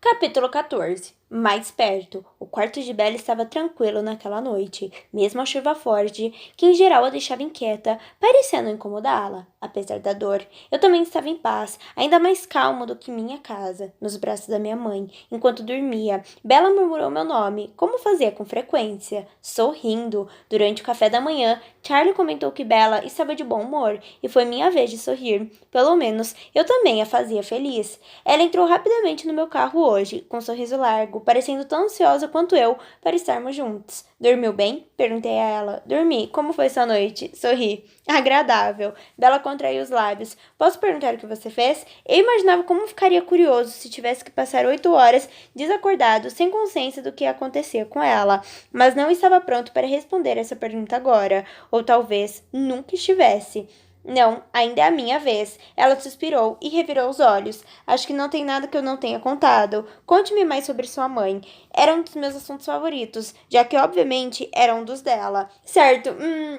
Capítulo 14. Mais perto. O quarto de Bella estava tranquilo naquela noite, mesmo a chuva forte, que em geral a deixava inquieta, parecendo incomodá-la. Apesar da dor, eu também estava em paz, ainda mais calmo do que minha casa, nos braços da minha mãe. Enquanto dormia, Bella murmurou meu nome, como fazia com frequência, sorrindo. Durante o café da manhã, Charlie comentou que Bella estava de bom humor, e foi minha vez de sorrir. Pelo menos, eu também a fazia feliz. Ela entrou rapidamente no meu carro hoje, com um sorriso largo, parecendo tão ansiosa quanto eu para estarmos juntos. Dormiu bem? Perguntei a ela. Dormi. Como foi sua noite? Sorri. Agradável. Bela contraiu os lábios. Posso perguntar o que você fez? Eu imaginava como ficaria curioso se tivesse que passar 8 horas desacordado, sem consciência do que acontecia com ela. Mas não estava pronto para responder essa pergunta agora. Ou talvez nunca estivesse. Não, ainda é a minha vez. Ela suspirou e revirou os olhos. Acho que não tem nada que eu não tenha contado. Conte-me mais sobre sua mãe. Era um dos meus assuntos favoritos, já que obviamente era um dos dela. Certo,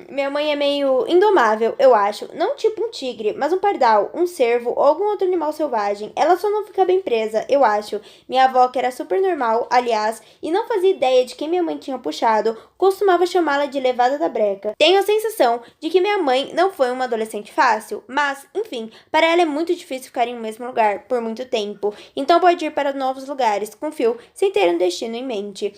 minha mãe é meio indomável, eu acho. Não tipo um tigre, mas um pardal, um cervo ou algum outro animal selvagem. Ela só não fica bem presa, eu acho. Minha avó, que era super normal, aliás, e não fazia ideia de quem minha mãe tinha puxado, costumava chamá-la de levada da breca. Tenho a sensação de que minha mãe não foi uma adolescente fácil, mas, enfim, para ela é muito difícil ficar em um mesmo lugar por muito tempo, então pode ir para novos lugares, confio, sem ter um destino em mente.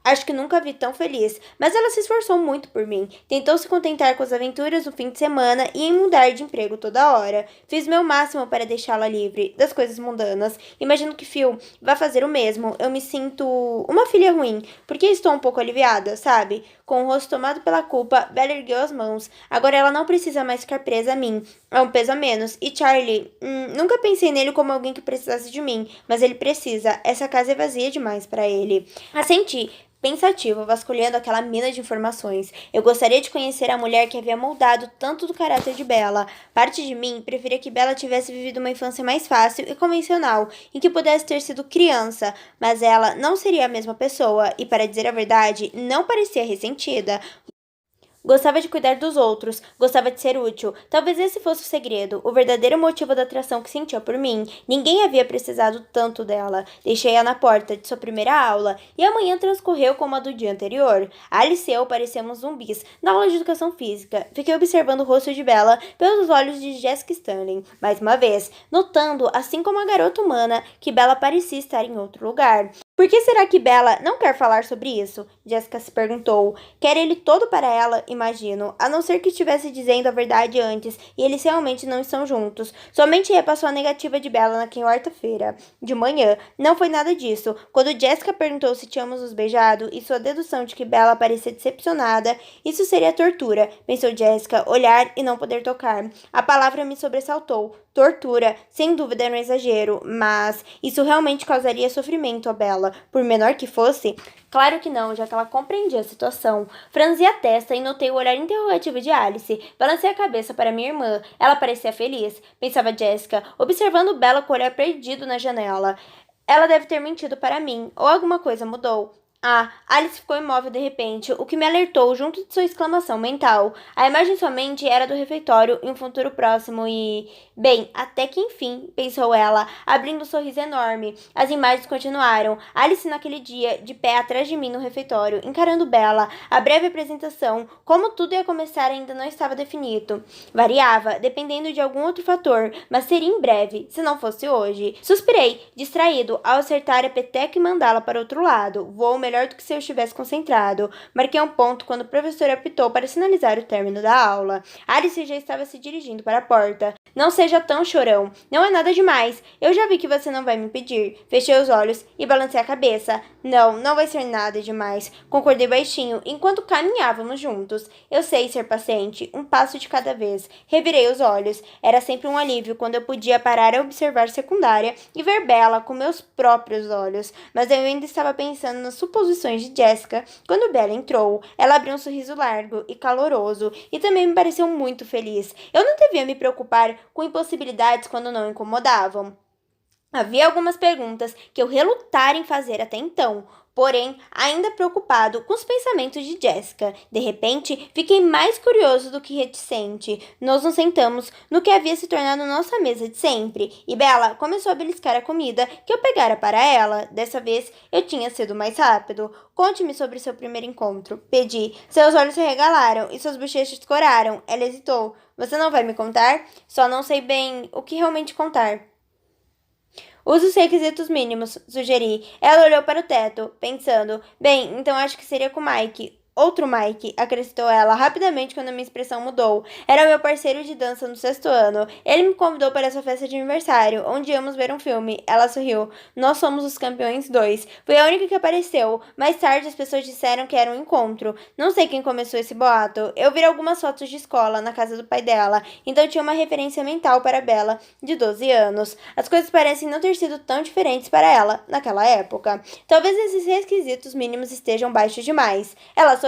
Acho que nunca a vi tão feliz, mas ela se esforçou muito por mim. Tentou se contentar com as aventuras no fim de semana e em mudar de emprego toda hora. Fiz meu máximo para deixá-la livre das coisas mundanas. Imagino que Phil vai fazer o mesmo. Eu me sinto uma filha ruim, porque estou um pouco aliviada, sabe? Com o rosto tomado pela culpa, Bella ergueu as mãos. Agora ela não precisa mais ficar presa a mim. É um peso a menos. E Charlie, nunca pensei nele como alguém que precisasse de mim, mas ele precisa. Essa casa é vazia demais para ele. Assenti. Pensativo, vasculhando aquela mina de informações. Eu gostaria de conhecer a mulher que havia moldado tanto do caráter de Bella. Parte de mim preferia que Bella tivesse vivido uma infância mais fácil e convencional, em que pudesse ter sido criança, mas ela não seria a mesma pessoa e, para dizer a verdade, não parecia ressentida. Gostava de cuidar dos outros, gostava de ser útil. Talvez esse fosse o segredo, o verdadeiro motivo da atração que sentia por mim. Ninguém havia precisado tanto dela. Deixei-a na porta de sua primeira aula, e a manhã transcorreu como a do dia anterior. Alice e eu parecíamos zumbis na aula de educação física. Fiquei observando o rosto de Bella pelos olhos de Jessica Stanley, mais uma vez, notando, assim como a garota humana, que Bella parecia estar em outro lugar. Por que será que Bella não quer falar sobre isso? Jessica se perguntou. Quer ele todo para ela, imagino, a não ser que estivesse dizendo a verdade antes e eles realmente não estão juntos. Somente repassou a negativa de Bella na quarta-feira. De manhã, não foi nada disso. Quando Jessica perguntou se tínhamos nos beijado e sua dedução de que Bella parecia decepcionada, isso seria tortura, pensou Jessica, olhar e não poder tocar. A palavra me sobressaltou. Tortura, sem dúvida era um exagero, mas isso realmente causaria sofrimento a Bella, por menor que fosse? Claro que não, já que ela compreendia a situação. Franzi a testa e notei o olhar interrogativo de Alice. Balancei a cabeça para minha irmã. Ela parecia feliz, pensava Jessica, observando Bella com o olhar perdido na janela. Ela deve ter mentido para mim, ou alguma coisa mudou. Ah, Alice ficou imóvel de repente, o que me alertou junto de sua exclamação mental. A imagem somente era do refeitório em um futuro próximo e... Bem, até que enfim, pensou ela, abrindo um sorriso enorme. As imagens continuaram. Alice naquele dia, de pé atrás de mim no refeitório, encarando Bella. A breve apresentação, como tudo ia começar ainda não estava definido. Variava, dependendo de algum outro fator, mas seria em breve, se não fosse hoje. Suspirei, distraído, ao acertar a peteca e mandá-la para outro lado. Voou melhor do que se eu estivesse concentrado. Marquei um ponto quando o professor apitou para sinalizar o término da aula. Alice já estava se dirigindo para a porta. Não seja tão chorão. Não é nada demais. Eu já vi que você não vai me impedir. Fechei os olhos e balancei a cabeça. Não, não vai ser nada demais. Concordei baixinho, enquanto caminhávamos juntos. Eu sei ser paciente, um passo de cada vez. Revirei os olhos. Era sempre um alívio quando eu podia parar a observar secundária e ver Bella com meus próprios olhos. Mas eu ainda estava pensando nas suposições de Jessica quando Bella entrou. Ela abriu um sorriso largo e caloroso e também me pareceu muito feliz. Eu não devia me preocupar com impossibilidades quando não incomodavam. Havia algumas perguntas que eu relutara em fazer até então. porém ainda preocupado com os pensamentos de Jessica. De repente, fiquei mais curioso do que reticente. Nós nos sentamos no que havia se tornado nossa mesa de sempre, e Bella começou a beliscar a comida que eu pegara para ela. Dessa vez, eu tinha sido mais rápido. Conte-me sobre seu primeiro encontro. Pedi. Seus olhos se regalaram e suas bochechas coraram. Ela hesitou. Você não vai me contar? Só não sei bem o que realmente contar. Use os requisitos mínimos, sugeri. Ela olhou para o teto, pensando. Bem, então acho que seria com Mike. Outro Mike, acrescentou ela rapidamente quando a minha expressão mudou. Era meu parceiro de dança no 6º ano. Ele me convidou para sua festa de aniversário, onde íamos ver um filme. Ela sorriu. Nós somos os campeões 2. Fui a única que apareceu. Mais tarde, as pessoas disseram que era um encontro. Não sei quem começou esse boato. Eu vi algumas fotos de escola na casa do pai dela, então tinha uma referência mental para Bella, de 12 anos. As coisas parecem não ter sido tão diferentes para ela naquela época. Talvez esses requisitos mínimos estejam baixos demais. Ela sorriu.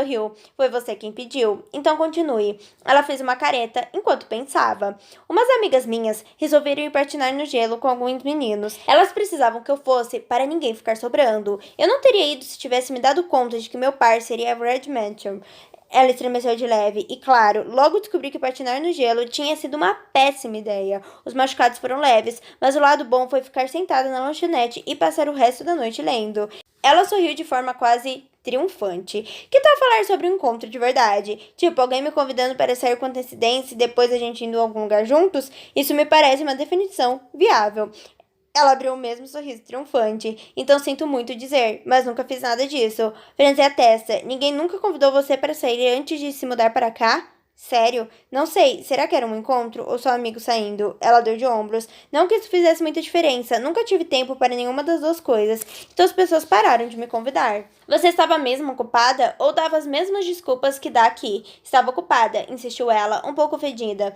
Foi você quem pediu. Então continue. Ela fez uma careta enquanto pensava. Umas amigas minhas resolveram ir patinar no gelo com alguns meninos. Elas precisavam que eu fosse para ninguém ficar sobrando. Eu não teria ido se tivesse me dado conta de que meu par seria Red Mansion. Ela estremeceu de leve e, claro, logo descobri que patinar no gelo tinha sido uma péssima ideia. Os machucados foram leves, mas o lado bom foi ficar sentada na lanchonete e passar o resto da noite lendo. Ela sorriu de forma quase triunfante. Que tal falar sobre um encontro de verdade? Tipo, alguém me convidando para sair com antecedência e depois a gente indo a algum lugar juntos? Isso me parece uma definição viável. Ela abriu o mesmo sorriso triunfante. Então sinto muito dizer, mas nunca fiz nada disso. Franzi a testa. Ninguém nunca convidou você para sair antes de se mudar para cá? Sério? Não sei. Será que era um encontro ou só amigos saindo? Ela deu de ombros. Não que isso fizesse muita diferença. Nunca tive tempo para nenhuma das duas coisas. Então as pessoas pararam de me convidar. Você estava mesmo ocupada ou dava as mesmas desculpas que dá aqui? Estava ocupada, insistiu ela, um pouco ofendida.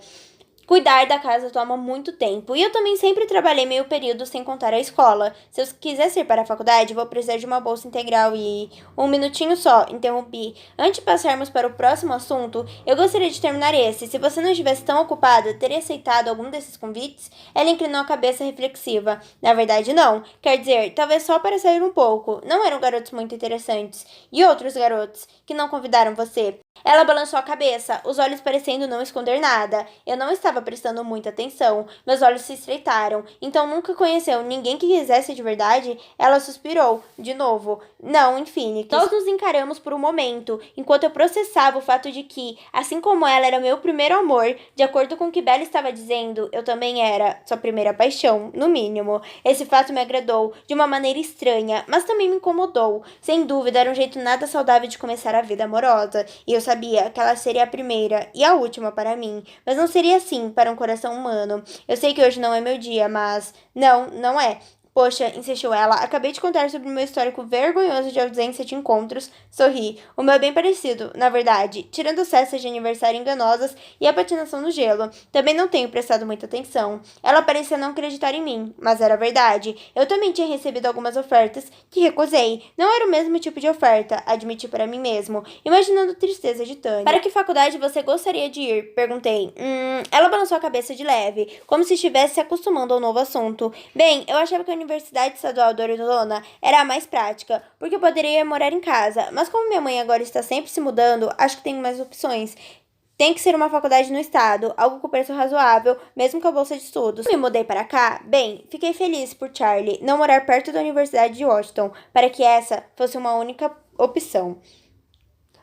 Cuidar da casa toma muito tempo, e eu também sempre trabalhei meio período sem contar a escola. Se eu quiser ir para a faculdade, vou precisar de uma bolsa integral e... Um minutinho só, interrompi. Antes de passarmos para o próximo assunto, eu gostaria de terminar esse. Se você não estivesse tão ocupada, teria aceitado algum desses convites? Ela inclinou a cabeça reflexiva. Na verdade, não. Quer dizer, talvez só para sair um pouco. Não eram garotos muito interessantes. E outros garotos que não convidaram você? Ela balançou a cabeça, os olhos parecendo não esconder nada. Eu não estava prestando muita atenção. Meus olhos se estreitaram. Então nunca conheceu ninguém que quisesse de verdade? Ela suspirou, de novo. Não, em Phoenix. Nós nos encaramos por um momento, enquanto eu processava o fato de que, assim como ela era meu primeiro amor, de acordo com o que Bella estava dizendo, eu também era sua primeira paixão, no mínimo. Esse fato me agradou de uma maneira estranha, mas também me incomodou. Sem dúvida, era um jeito nada saudável de começar a vida amorosa, e eu sabia que ela seria a primeira e a última para mim, mas não seria assim para um coração humano. Eu sei que hoje não é meu dia, mas... Não é. Poxa, insistiu ela, acabei de contar sobre o meu histórico vergonhoso de ausência de encontros. Sorri. O meu é bem parecido, na verdade, tirando as festas de aniversário enganosas e a patinação no gelo. Também não tenho prestado muita atenção. Ela parecia não acreditar em mim, mas era verdade. Eu também tinha recebido algumas ofertas que recusei. Não era o mesmo tipo de oferta, admiti para mim mesmo, imaginando a tristeza de Tânia. Para que faculdade você gostaria de ir? Perguntei. Ela balançou a cabeça de leve, como se estivesse se acostumando ao novo assunto. Bem, eu achava que a Universidade Estadual do Arizona era a mais prática, porque eu poderia morar em casa, mas como minha mãe agora está sempre se mudando, acho que tenho mais opções. Tem que ser uma faculdade no estado, algo com preço razoável, mesmo com a bolsa de estudos. Me mudei para cá? Bem, fiquei feliz por Charlie não morar perto da Universidade de Washington, para que essa fosse uma única opção.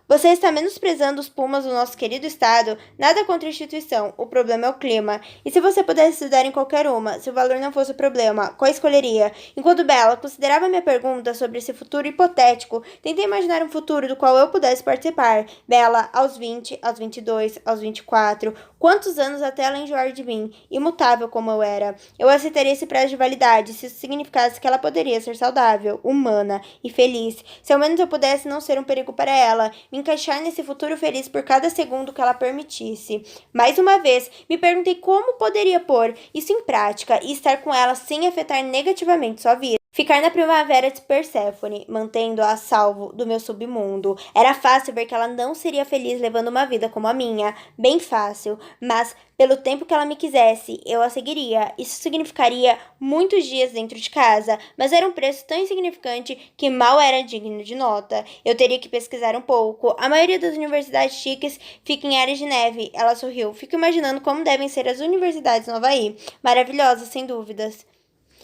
Você está menosprezando os Pumas do nosso querido estado? Nada contra a instituição, o problema é o clima. E se você pudesse estudar em qualquer uma, se o valor não fosse o problema, qual escolheria? Enquanto Bella considerava minha pergunta sobre esse futuro hipotético, tentei imaginar um futuro do qual eu pudesse participar. Bella, aos 20, aos 22, aos 24, quantos anos até ela enjoar de mim, imutável como eu era. Eu aceitaria esse prazo de validade se isso significasse que ela poderia ser saudável, humana e feliz. Se ao menos eu pudesse não ser um perigo para ela, me encaixar nesse futuro feliz por cada segundo que ela permitisse. Mais uma vez, me perguntei como poderia pôr isso em prática e estar com ela sem afetar negativamente sua vida. Ficar na primavera de Perséfone, mantendo-a a salvo do meu submundo. Era fácil ver que ela não seria feliz levando uma vida como a minha. Bem fácil. Mas, pelo tempo que ela me quisesse, eu a seguiria. Isso significaria muitos dias dentro de casa, mas era um preço tão insignificante que mal era digno de nota. Eu teria que pesquisar um pouco. A maioria das universidades chiques fica em áreas de neve. Ela sorriu. Fico imaginando como devem ser as universidades no Havaí. Maravilhosas, sem dúvidas.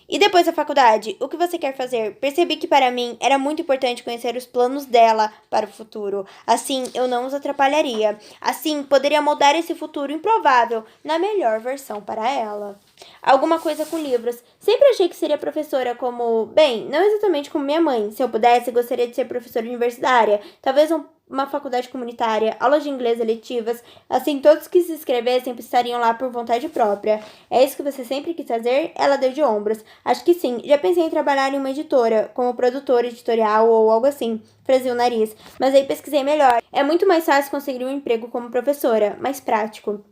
E depois da faculdade, o que você quer fazer? Percebi que para mim era muito importante conhecer os planos dela para o futuro. Assim, eu não os atrapalharia. Assim, poderia moldar esse futuro improvável na melhor versão para ela. Alguma coisa com livros. Sempre achei que seria professora como, bem, não exatamente como minha mãe. Se eu pudesse, gostaria de ser professora universitária. Talvez uma faculdade comunitária, aulas de inglês eletivas, assim todos que se inscrevessem estariam lá por vontade própria. É isso que você sempre quis fazer? Ela deu de ombros. Acho que sim. Já pensei em trabalhar em uma editora, como produtora editorial ou algo assim. Franzi o nariz. Mas aí pesquisei melhor. É muito mais fácil conseguir um emprego como professora, mais prático.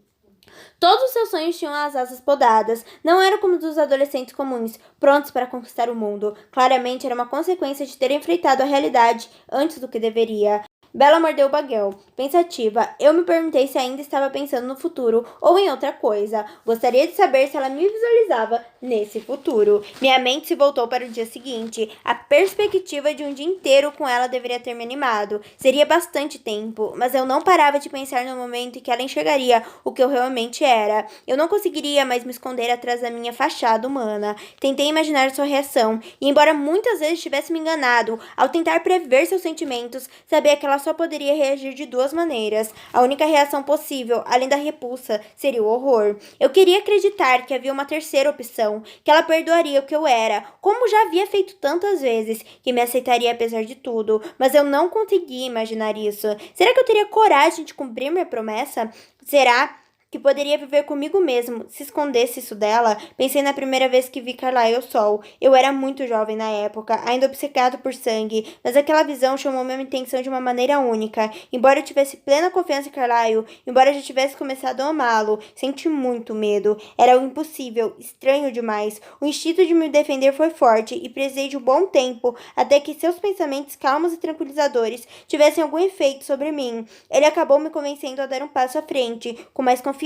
Todos os seus sonhos tinham as asas podadas. Não eram como os dos adolescentes comuns, prontos para conquistar o mundo. Claramente era uma consequência de ter enfrentado a realidade antes do que deveria. Bella mordeu o baguel. Pensativa, eu me perguntei se ainda estava pensando no futuro ou em outra coisa. Gostaria de saber se ela me visualizava nesse futuro. Minha mente se voltou para o dia seguinte. A perspectiva de um dia inteiro com ela deveria ter me animado. Seria bastante tempo, mas eu não parava de pensar no momento em que ela enxergaria o que eu realmente era. Eu não conseguiria mais me esconder atrás da minha fachada humana. Tentei imaginar sua reação, e embora muitas vezes tivesse me enganado, ao tentar prever seus sentimentos, sabia que ela só poderia reagir de duas maneiras. A única reação possível, além da repulsa, seria o horror. Eu queria acreditar que havia uma terceira opção, que ela perdoaria o que eu era, como já havia feito tantas vezes, que me aceitaria apesar de tudo, mas eu não conseguia imaginar isso. Será que eu teria coragem de cumprir minha promessa? Será que poderia viver comigo mesmo, se escondesse isso dela? Pensei na primeira vez que vi Carlyle ao sol. Eu era muito jovem na época, ainda obcecado por sangue, mas aquela visão chamou minha atenção de uma maneira única. Embora eu tivesse plena confiança em Carlyle, embora eu já tivesse começado a amá-lo, senti muito medo. Era algo impossível, estranho demais. O instinto de me defender foi forte e precisei de um bom tempo até que seus pensamentos calmos e tranquilizadores tivessem algum efeito sobre mim. Ele acabou me convencendo a dar um passo à frente, com mais confiança,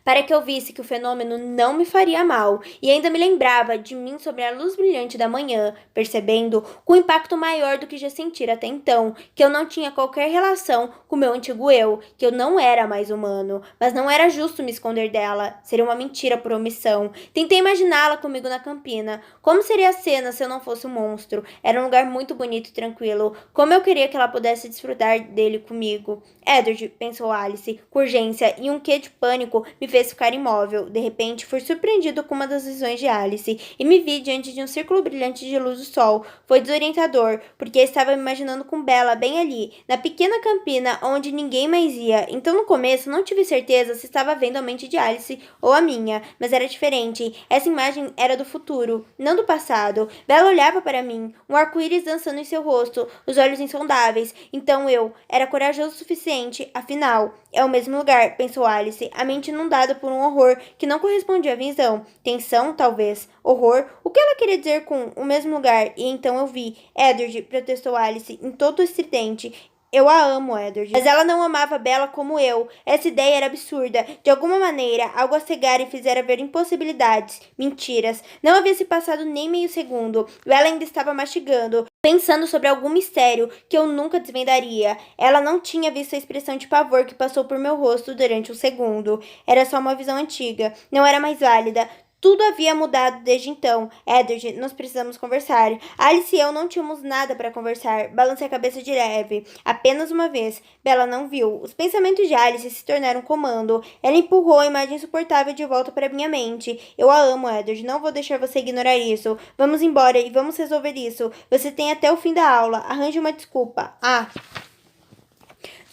para que eu visse que o fenômeno não me faria mal, e ainda me lembrava de mim sobre a luz brilhante da manhã, percebendo, com impacto maior do que já sentira até então, que eu não tinha qualquer relação com o meu antigo eu, que eu não era mais humano, mas não era justo me esconder dela, seria uma mentira por omissão. Tentei imaginá-la comigo na campina. Como seria a cena se eu não fosse um monstro? Era um lugar muito bonito e tranquilo. Como eu queria que ela pudesse desfrutar dele comigo. Edward, pensou Alice, com urgência, e um quê de pânico me fez ficar imóvel. De repente, fui surpreendido com uma das visões de Alice e me vi diante de um círculo brilhante de luz do sol. Foi desorientador, porque estava me imaginando com Bella bem ali, na pequena campina onde ninguém mais ia. Então, no começo, não tive certeza se estava vendo a mente de Alice ou a minha, mas era diferente. Essa imagem era do futuro, não do passado. Bella olhava para mim, um arco-íris dançando em seu rosto, os olhos insondáveis. Então eu era corajoso o suficiente, afinal, é o mesmo lugar, pensou Alice, a mente inundada por um horror que não correspondia à visão. Tensão, talvez. Horror? O que ela queria dizer com o mesmo lugar? E então eu vi. Edward, protestou Alice, em todo estridente. Eu a amo, Edward. Mas ela não amava Bella como eu. Essa ideia era absurda. De alguma maneira, algo a cegar e fizera ver impossibilidades. Mentiras. Não havia se passado nem meio segundo. Bella ainda estava mastigando, pensando sobre algum mistério que eu nunca desvendaria. Ela não tinha visto a expressão de pavor que passou por meu rosto durante um segundo. Era só uma visão antiga. Não era mais válida. Tudo havia mudado desde então. Edward, nós precisamos conversar. Alice e eu não tínhamos nada para conversar. Balancei a cabeça de leve. Apenas uma vez. Bella não viu. Os pensamentos de Alice se tornaram um comando. Ela empurrou a imagem insuportável de volta para minha mente. Eu a amo, Edward. Não vou deixar você ignorar isso. Vamos embora e vamos resolver isso. Você tem até o fim da aula. Arranje uma desculpa.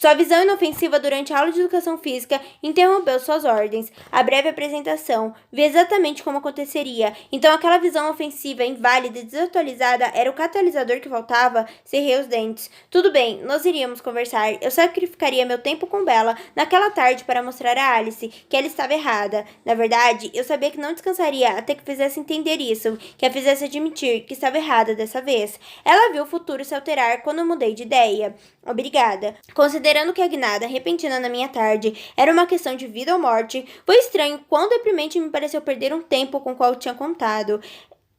Sua visão inofensiva durante a aula de educação física interrompeu suas ordens. A breve apresentação vi exatamente como aconteceria. Então aquela visão ofensiva, inválida e desatualizada era o catalisador que faltava? Cerrei os dentes. Tudo bem, nós iríamos conversar. Eu sacrificaria meu tempo com Bella naquela tarde para mostrar a Alice que ela estava errada. Na verdade, eu sabia que não descansaria até que fizesse entender isso, que a fizesse admitir que estava errada dessa vez. Ela viu o futuro se alterar quando eu mudei de ideia. Obrigada. Considerando que a guinada repentina na minha tarde era uma questão de vida ou morte, foi estranho quão deprimente me pareceu perder um tempo com o qual eu tinha contado.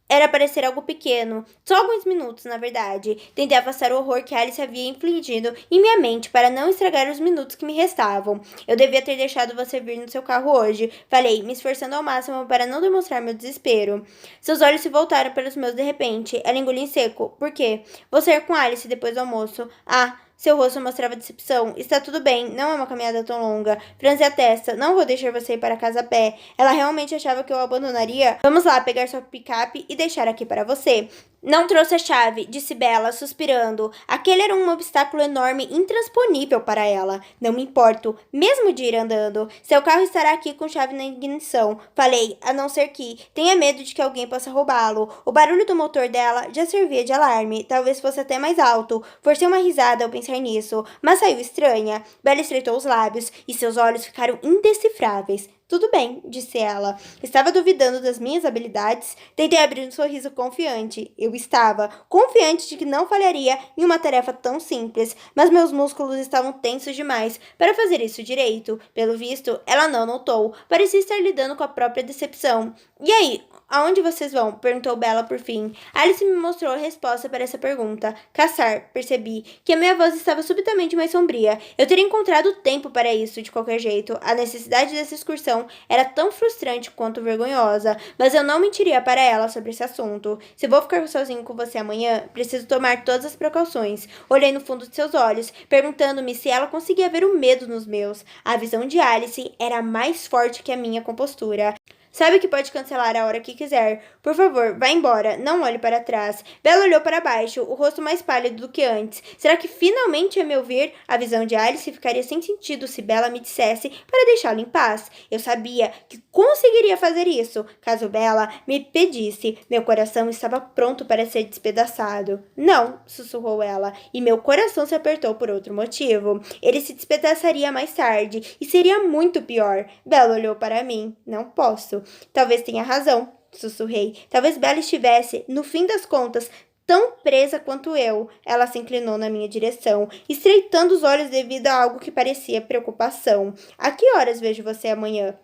Era parecer algo pequeno, só alguns minutos, na verdade. Tentei afastar o horror que Alice havia infligido em minha mente para não estragar os minutos que me restavam. Eu devia ter deixado você vir no seu carro hoje, falei, me esforçando ao máximo para não demonstrar meu desespero. Seus olhos se voltaram para os meus de repente. Ela engoliu em seco. Por quê? Vou sair com Alice depois do almoço. Ah, seu rosto mostrava decepção. Está tudo bem, não é uma caminhada tão longa. Franzi a testa. Não vou deixar você ir para casa a pé. Ela realmente achava que eu abandonaria? Vamos lá, pegar sua picape e deixar aqui para você. Não trouxe a chave, disse Bella, suspirando. Aquele era um obstáculo enorme, intransponível para ela. Não me importo, mesmo de ir andando. Seu carro estará aqui com chave na ignição. Falei, a não ser que tenha medo de que alguém possa roubá-lo. O barulho do motor dela já servia de alarme. Talvez fosse até mais alto. Forcei uma risada ao pensar nisso, mas saiu estranha. Bella estreitou os lábios e seus olhos ficaram indecifráveis. Tudo bem, disse ela. Estava duvidando das minhas habilidades? Tentei abrir um sorriso confiante. Eu estava confiante de que não falharia em uma tarefa tão simples, mas meus músculos estavam tensos demais para fazer isso direito. Pelo visto, ela não notou. Parecia estar lidando com a própria decepção. E aí, aonde vocês vão? Perguntou Bella por fim. Alice me mostrou a resposta para essa pergunta. Caçar. Percebi que a minha voz estava subitamente mais sombria. Eu teria encontrado tempo para isso, de qualquer jeito. A necessidade dessa excursão era tão frustrante quanto vergonhosa, mas eu não mentiria para ela sobre esse assunto. Se vou ficar sozinho com você amanhã, preciso tomar todas as precauções. Olhei no fundo de seus olhos, perguntando-me se ela conseguia ver o medo nos meus. A visão de Alice era mais forte que a minha compostura. Sabe que pode cancelar a hora que quiser. Por favor, vá embora. Não olhe para trás. Bella olhou para baixo, o rosto mais pálido do que antes. Será que finalmente ia me ouvir? A visão de Alice ficaria sem sentido se Bella me dissesse para deixá-la em paz. Eu sabia que conseguiria fazer isso, caso Bella me pedisse. Meu coração estava pronto para ser despedaçado. Não, sussurrou ela, e meu coração se apertou por outro motivo. Ele se despedaçaria mais tarde, e seria muito pior. Bella olhou para mim. Não posso. Talvez tenha razão, sussurrei. Talvez Bella estivesse, no fim das contas, tão presa quanto eu. Ela se inclinou na minha direção, estreitando os olhos devido a algo que parecia preocupação. A que horas vejo você amanhã?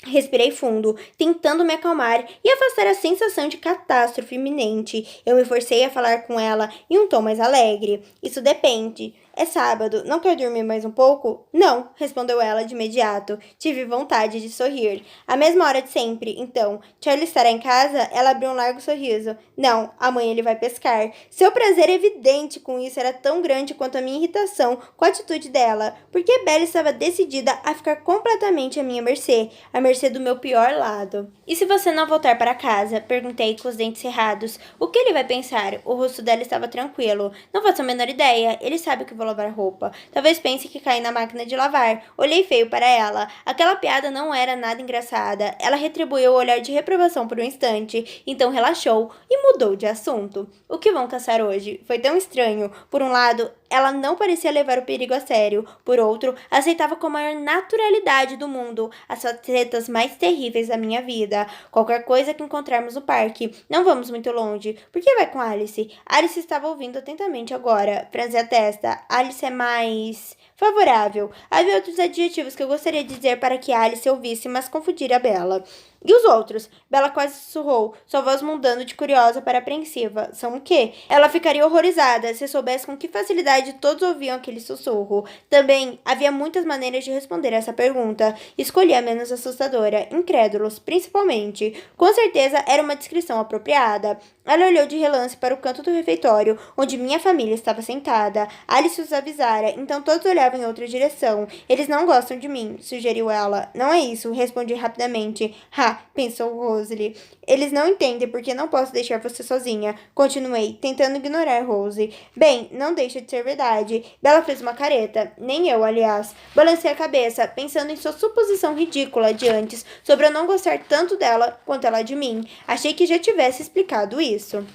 Respirei fundo, tentando me acalmar e afastar a sensação de catástrofe iminente. Eu me forcei a falar com ela em um tom mais alegre. Isso depende. É sábado, não quer dormir mais um pouco? Não, respondeu ela de imediato. Tive vontade de sorrir. A mesma hora de sempre, então. Charlie estará em casa? Ela abriu um largo sorriso. Não, amanhã ele vai pescar. Seu prazer evidente com isso era tão grande quanto a minha irritação com a atitude dela, porque Bella estava decidida a ficar completamente à minha mercê do meu pior lado. E se você não voltar para casa? Perguntei com os dentes cerrados. O que ele vai pensar? O rosto dela estava tranquilo. Não faço a menor ideia. Ele sabe que vou lavar roupa. Talvez pense que caí na máquina de lavar. Olhei feio para ela. Aquela piada não era nada engraçada. Ela retribuiu o olhar de reprovação por um instante, então relaxou e mudou de assunto. O que vão caçar hoje? Foi tão estranho. Por um lado, ela não parecia levar o perigo a sério. Por outro, aceitava com a maior naturalidade do mundo as facetas mais terríveis da minha vida. Qualquer coisa que encontrarmos no parque. Não vamos muito longe. Por que vai com Alice? Alice estava ouvindo atentamente agora. Franzi a testa. Alice é mais favorável. Havia outros adjetivos que eu gostaria de dizer para que Alice ouvisse, mas confundir a Bella. E os outros? Bella quase sussurrou, sua voz mudando de curiosa para apreensiva. São o quê? Ela ficaria horrorizada se soubesse com que facilidade todos ouviam aquele sussurro. Também havia muitas maneiras de responder essa pergunta. Escolhi a menos assustadora, incrédulos, principalmente. Com certeza era uma descrição apropriada. Ela olhou de relance para o canto do refeitório, onde minha família estava sentada. Alice os avisara, então todos olhavam em outra direção. Eles não gostam de mim, sugeriu ela. Não é isso, respondi rapidamente. Ha, pensou Rosalie. Eles não entendem porque não posso deixar você sozinha. Continuei, tentando ignorar Rose. Bem, não deixa de ser verdade. Bella fez uma careta. Nem eu, aliás. Balancei a cabeça, pensando em sua suposição ridícula de antes sobre eu não gostar tanto dela quanto ela de mim. Achei que já tivesse explicado isso.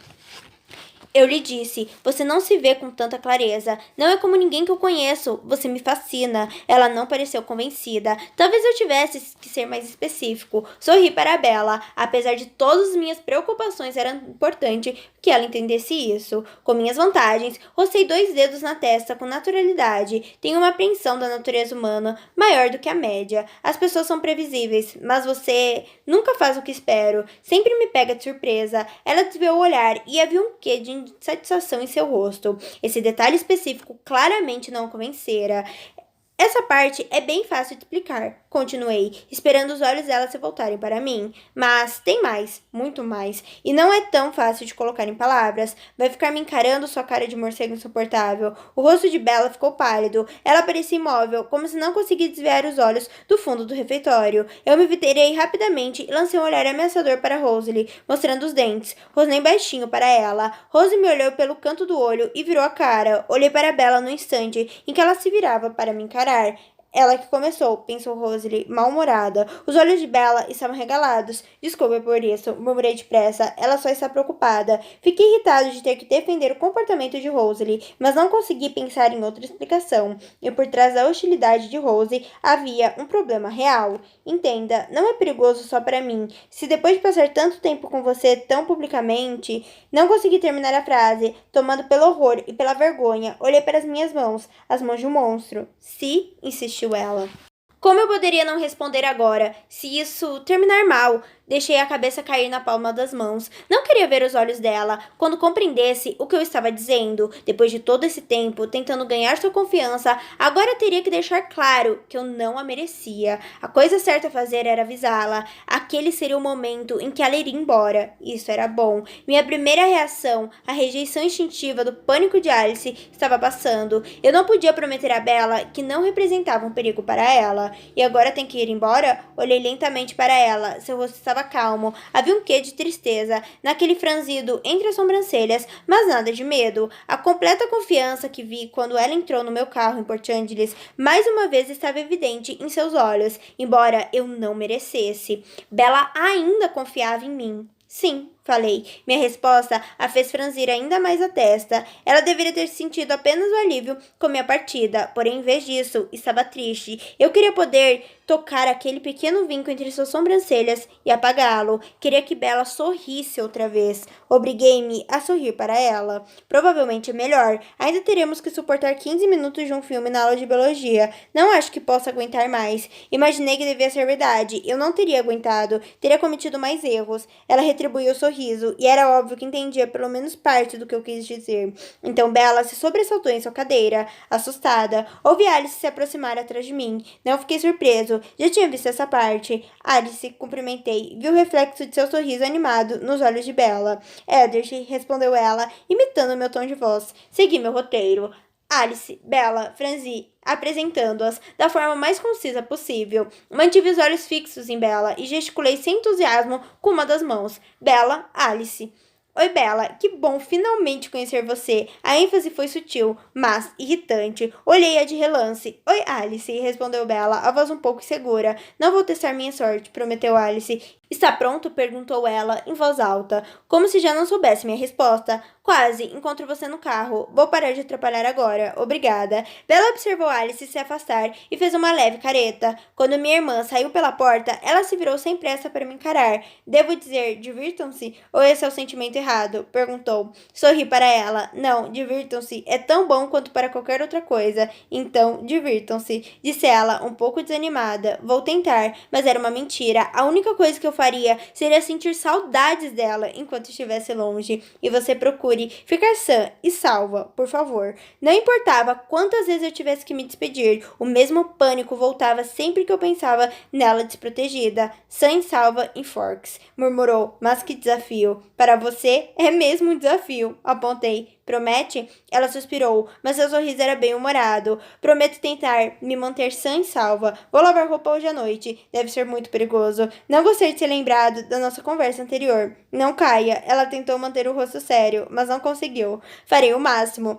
Eu lhe disse, você não se vê com tanta clareza. Não é como ninguém que eu conheço. Você me fascina. Ela não pareceu convencida. Talvez eu tivesse que ser mais específico. Sorri para a Bella. Apesar de todas as minhas preocupações, era importante que ela entendesse isso. Com minhas vantagens, rocei 2 dedos na testa com naturalidade. Tenho uma apreensão da natureza humana maior do que a média. As pessoas são previsíveis, mas você nunca faz o que espero. Sempre me pega de surpresa. Ela desviou o olhar e havia um quê de insatisfação em seu rosto. Esse detalhe específico claramente não o convencera. Essa parte é bem fácil de explicar, continuei, esperando os olhos dela se voltarem para mim. Mas tem mais, muito mais, e não é tão fácil de colocar em palavras. Vai ficar me encarando sua cara de morcego insuportável. O rosto de Bella ficou pálido. Ela parecia imóvel, como se não conseguisse desviar os olhos do fundo do refeitório. Eu me virei rapidamente e lancei um olhar ameaçador para Rosalie, mostrando os dentes. Rosnei baixinho para ela. Rose me olhou pelo canto do olho e virou a cara. Olhei para Bella no instante em que ela se virava para me encarar. Ela que começou, pensou Rosalie, mal-humorada. Os olhos de Bella estavam regalados. Desculpe por isso, murmurei depressa. Ela só está preocupada. Fiquei irritado de ter que defender o comportamento de Rosalie, mas não consegui pensar em outra explicação. E por trás da hostilidade de Rose havia um problema real. Entenda, não é perigoso só para mim. Se depois de passar tanto tempo com você tão publicamente... Não consegui terminar a frase. Tomando pelo horror e pela vergonha, olhei para as minhas mãos, as mãos de um monstro. Se, insistiu ela. Como eu poderia não responder agora, se isso terminar mal? Deixei a cabeça cair na palma das mãos. Não queria ver os olhos dela. Quando compreendesse o que eu estava dizendo, depois de todo esse tempo, tentando ganhar sua confiança, agora teria que deixar claro que eu não a merecia. A coisa certa a fazer era avisá-la. Aquele seria o momento em que ela iria embora. Isso era bom. Minha primeira reação, a rejeição instintiva do pânico de Alice, estava passando. Eu não podia prometer a Bella que não representava um perigo para ela. E agora tem que ir embora? Olhei lentamente para ela. Seu rosto estava calmo. Havia um quê de tristeza naquele franzido entre as sobrancelhas, mas nada de medo. A completa confiança que vi quando ela entrou no meu carro em Port Angeles mais uma vez estava evidente em seus olhos, embora eu não merecesse. Bella ainda confiava em mim. Sim, falei. Minha resposta a fez franzir ainda mais a testa. Ela deveria ter sentido apenas o alívio com minha partida, porém, em vez disso, estava triste. Eu queria poder tocar aquele pequeno vinco entre suas sobrancelhas e apagá-lo. Queria que Bella sorrisse outra vez. Obriguei-me a sorrir para ela. Provavelmente é melhor. Ainda teremos que suportar 15 minutos de um filme na aula de biologia. Não acho que possa aguentar mais. Imaginei que devia ser verdade. Eu não teria aguentado. Teria cometido mais erros. Ela retribuiu o sorriso, e era óbvio que entendia pelo menos parte do que eu quis dizer. Então Bella se sobressaltou em sua cadeira, assustada. Ouvi Alice se aproximar atrás de mim. Não fiquei surpreso. Já tinha visto essa parte. Alice, cumprimentei. Vi o reflexo de seu sorriso animado nos olhos de Bella. Eldridge, respondeu ela, imitando meu tom de voz. Segui meu roteiro. Alice, Bella, franzi, apresentando-as da forma mais concisa possível. Mantive os olhos fixos em Bella e gesticulei sem entusiasmo com uma das mãos. Bella, Alice. Oi, Bella, que bom finalmente conhecer você. A ênfase foi sutil, mas irritante. Olhei-a de relance. Oi, Alice, respondeu Bella, a voz um pouco insegura. Não vou testar minha sorte, prometeu Alice. Está pronto? Perguntou ela, em voz alta, como se já não soubesse minha resposta. Quase, encontro você no carro. Vou parar de atrapalhar agora. Obrigada. Bella observou Alice se afastar e fez uma leve careta. Quando minha irmã saiu pela porta, ela se virou sem pressa para me encarar. Devo dizer, divirtam-se? Ou esse é o sentimento errado? Perguntou. Sorri para ela. Não, divirtam-se. É tão bom quanto para qualquer outra coisa. Então, divirtam-se. Disse ela, um pouco desanimada. Vou tentar, mas era uma mentira. A única coisa que eu faria seria sentir saudades dela enquanto estivesse longe. E você procure ficar sã e salva, por favor. Não importava quantas vezes eu tivesse que me despedir, o mesmo pânico voltava sempre que eu pensava nela desprotegida. Sã e salva em Forks, murmurou. Mas que desafio. Para você é mesmo um desafio, apontei. Promete? Ela suspirou, mas seu sorriso era bem-humorado. Prometo tentar me manter sã e salva. Vou lavar roupa hoje à noite. Deve ser muito perigoso. Não gostei de ser lembrado da nossa conversa anterior. Não caia. Ela tentou manter o rosto sério, mas não conseguiu. Farei o máximo.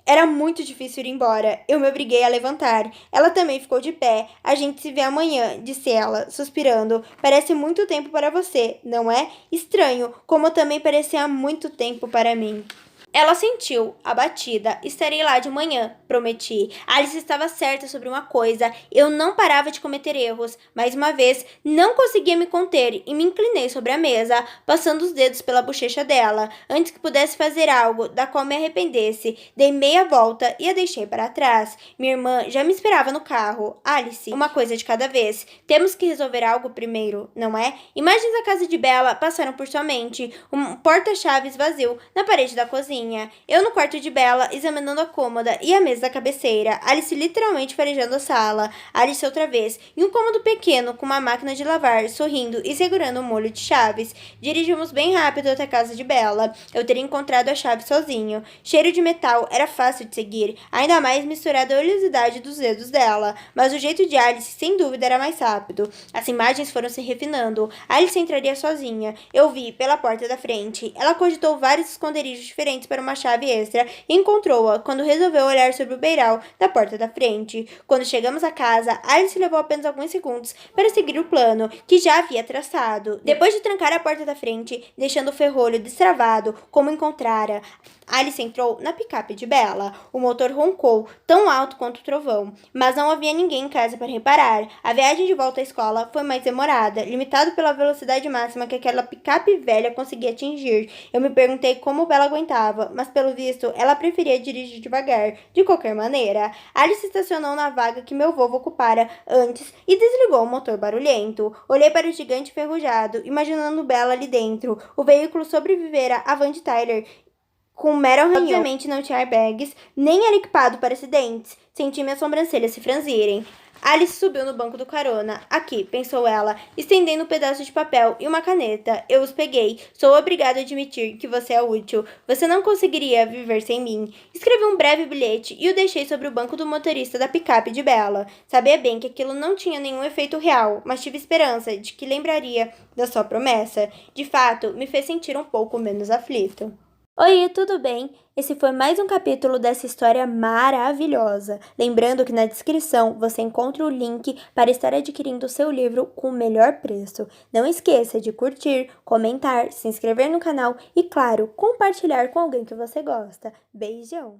Era muito difícil ir embora. Eu me obriguei a levantar. Ela também ficou de pé. A gente se vê amanhã, disse ela, suspirando. Parece muito tempo para você, não é? Estranho, como também parecia muito tempo para mim. Ela sentiu, abatida. Estarei lá de manhã, prometi. Alice estava certa sobre uma coisa. Eu não parava de cometer erros. Mais uma vez, não conseguia me conter e me inclinei sobre a mesa, passando os dedos pela bochecha dela, antes que pudesse fazer algo da qual me arrependesse. Dei meia volta e a deixei para trás. Minha irmã já me esperava no carro. Alice, uma coisa de cada vez. Temos que resolver algo primeiro, não é? Imagens da casa de Bella passaram por sua mente. Um porta-chaves vazio na parede da cozinha. Eu no quarto de Bella, examinando a cômoda e a mesa da cabeceira. Alice literalmente farejando a sala. Alice outra vez, em um cômodo pequeno com uma máquina de lavar, sorrindo e segurando um molho de chaves. Dirigimos bem rápido até a casa de Bella. Eu teria encontrado a chave sozinho. Cheiro de metal era fácil de seguir, ainda mais misturado à oleosidade dos dedos dela. Mas o jeito de Alice, sem dúvida, era mais rápido. As imagens foram se refinando. Alice entraria sozinha. Eu vi pela porta da frente. Ela cogitou vários esconderijos diferentes para uma chave extra e encontrou-a quando resolveu olhar sobre o beiral da porta da frente. Quando chegamos à casa, Alice levou apenas alguns segundos para seguir o plano que já havia traçado. Depois de trancar a porta da frente, deixando o ferrolho destravado como encontrara, Alice entrou na picape de Bella. O motor roncou, tão alto quanto o trovão, mas não havia ninguém em casa para reparar. A viagem de volta à escola foi mais demorada, limitado pela velocidade máxima que aquela picape velha conseguia atingir. Eu me perguntei como Bella aguentava, mas pelo visto ela preferia dirigir devagar. De qualquer maneira, Alice estacionou na vaga que meu vovô ocupara antes e desligou o motor barulhento. Olhei para o gigante enferrujado, imaginando Bella ali dentro. O veículo sobrevivera à van de Tyler com um mero arranhão. Obviamente não tinha airbags, nem era equipado para acidentes. Senti minhas sobrancelhas se franzirem. Alice subiu no banco do carona. Aqui, pensou ela, estendendo um pedaço de papel e uma caneta. Eu os peguei. Sou obrigada a admitir que você é útil. Você não conseguiria viver sem mim. Escrevi um breve bilhete e o deixei sobre o banco do motorista da picape de Bella. Sabia bem que aquilo não tinha nenhum efeito real, mas tive esperança de que lembraria da sua promessa. De fato, me fez sentir um pouco menos aflito. Oi, tudo bem? Esse foi mais um capítulo dessa história maravilhosa. Lembrando que na descrição você encontra o link para estar adquirindo o seu livro com o melhor preço. Não esqueça de curtir, comentar, se inscrever no canal e, claro, compartilhar com alguém que você gosta. Beijão!